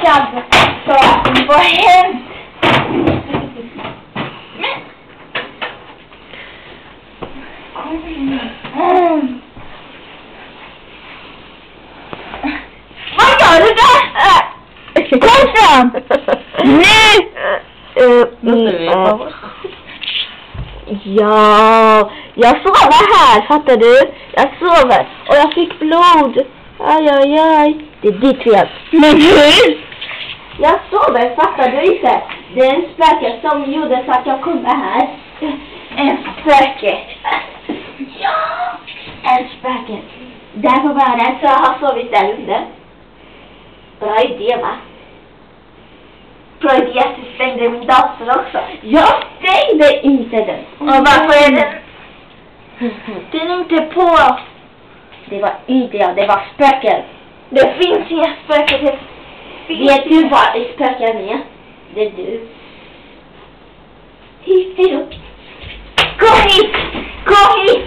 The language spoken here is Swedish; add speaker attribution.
Speaker 1: grabb. Vad hänt? Men... Vad gör du där? Kom fram! Nu! Ja, jag sover här, fattar du? Jag sover och jag fick blod. Aj, aj, aj. Det är ditt fel. Men hur? Jag sover, fattar du inte? Det är en spöke som gjorde så att jag kommer här. En spöke. Ja, en spöke. Därför var jag där så jag har sovit där under. Bra idé, va? Bra idé att du stängde min dator också. Jag stängde inte den. Och varför är den? Den är inte på. Det var inte jag, det var spöken. Det finns inga spöken. Vet du vad det spöken är? Det är du. Hej då. Kom hit! Kom hit!